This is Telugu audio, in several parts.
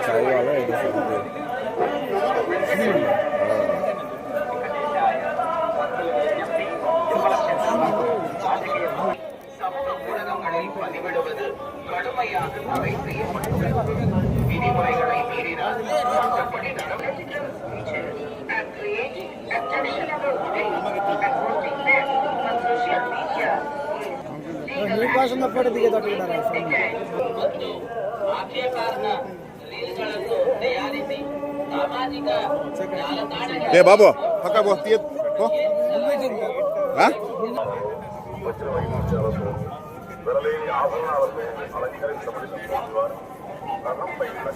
चाय वाला है சமூக ஊடகங்களில் பதிவிடுவது கடுமையாக தடை செய்யப்பட்டுள்ளது. விதிமுறைகளை மீறினால் சட்டப்படி நடவடிக்கை. ఏ బాబు పక్క పో తీయ పో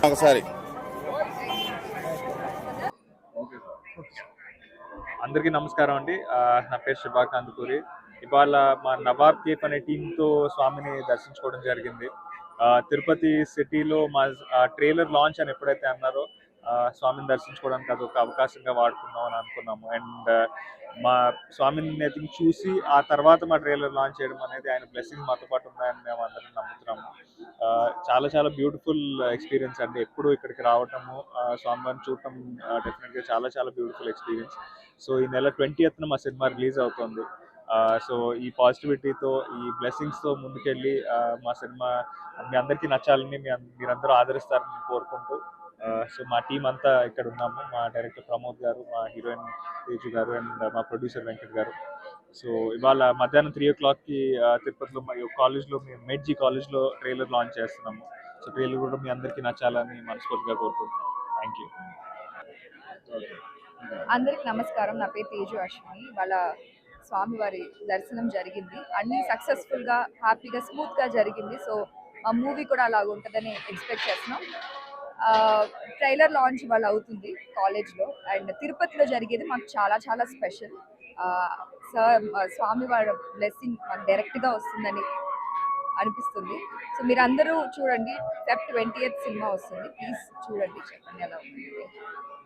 ఒకసారి అందరికీ నమస్కారం అండి. నా పేరు శుభాకాంత్ పూరి. ఇవాళ మా నవాబ్ కేఫ్ అనే టీంతో స్వామిని దర్శించుకోవడం జరిగింది. తిరుపతి సిటీలో మా ట్రైలర్ లాంచ్ అని ఎప్పుడైతే అన్నారో స్వామిని దర్శించుకోవడానికి అదొక అవకాశంగా వాడుకుందాం అని అనుకున్నాము. అండ్ మా స్వామిని చూసి ఆ తర్వాత మా ట్రైలర్ లాంచ్ చేయడం అనేది ఆయన బ్లెస్సింగ్ మాతో పాటు ఉన్నాయని మేము అందరం నమ్ముతున్నాము. చాలా చాలా బ్యూటిఫుల్ ఎక్స్పీరియన్స్ అండి. ఎప్పుడు ఇక్కడికి రావటము, స్వామివారిని చూడటం డెఫినెట్గా చాలా చాలా బ్యూటిఫుల్ ఎక్స్పీరియన్స్. సో ఈ నెల 20th మా సినిమా రిలీజ్ అవుతుంది. సో ఈ పాజిటివిటీతో, ఈ బ్లెస్సింగ్స్తో ముందుకెళ్ళి మా సినిమా మీ అందరికీ నచ్చాలని, మీరందరూ ఆదరిస్తారని కోరుకుంటూ సో మా టీం అంతా ఇక్కడ ఉన్నాము. మా డైరెక్టర్ ప్రమోద్ గారు, మా హీరోయిన్ తేజు గారు అండ్ మా ప్రొడ్యూసర్ వెంకట్ గారు. సో ఇవాళ మధ్యాహ్నం 3 o'clockకి తిరుపతిలో మా కాలేజ్లో, మేము మెడ్జీ కాలేజ్లో ట్రైలర్ లాంచ్ చేస్తున్నాము. సో ట్రైలర్ కూడా మీ అందరికీ నచ్చాలని మనస్ఫూర్తిగా కోరుకుంటున్నాను. Thank you. అందరికి నమస్కారం. నా పేరు తేజు అశ్విని. వాళ్ళ స్వామివారి దర్శనం జరిగింది. అన్నీ సక్సెస్ఫుల్గా, హ్యాపీగా, స్మూత్గా జరిగింది. సో ఆ మూవీ కూడా అలాగ ఉంటుందని ఎక్స్పెక్ట్ చేస్తున్నాం. ట్రైలర్ లాంచ్ వాళ్ళు అవుతుంది కాలేజ్లో. అండ్ తిరుపతిలో జరిగేది మాకు చాలా చాలా స్పెషల్. స్వామివారి బ్లెస్సింగ్ మాకు డైరెక్ట్గా వస్తుందని అనిపిస్తుంది. సో మీరు అందరూ చూడండి. Feb 20th సినిమా వస్తుంది. ప్లీజ్ చూడండి, చెప్పండి ఎలా ఉంది.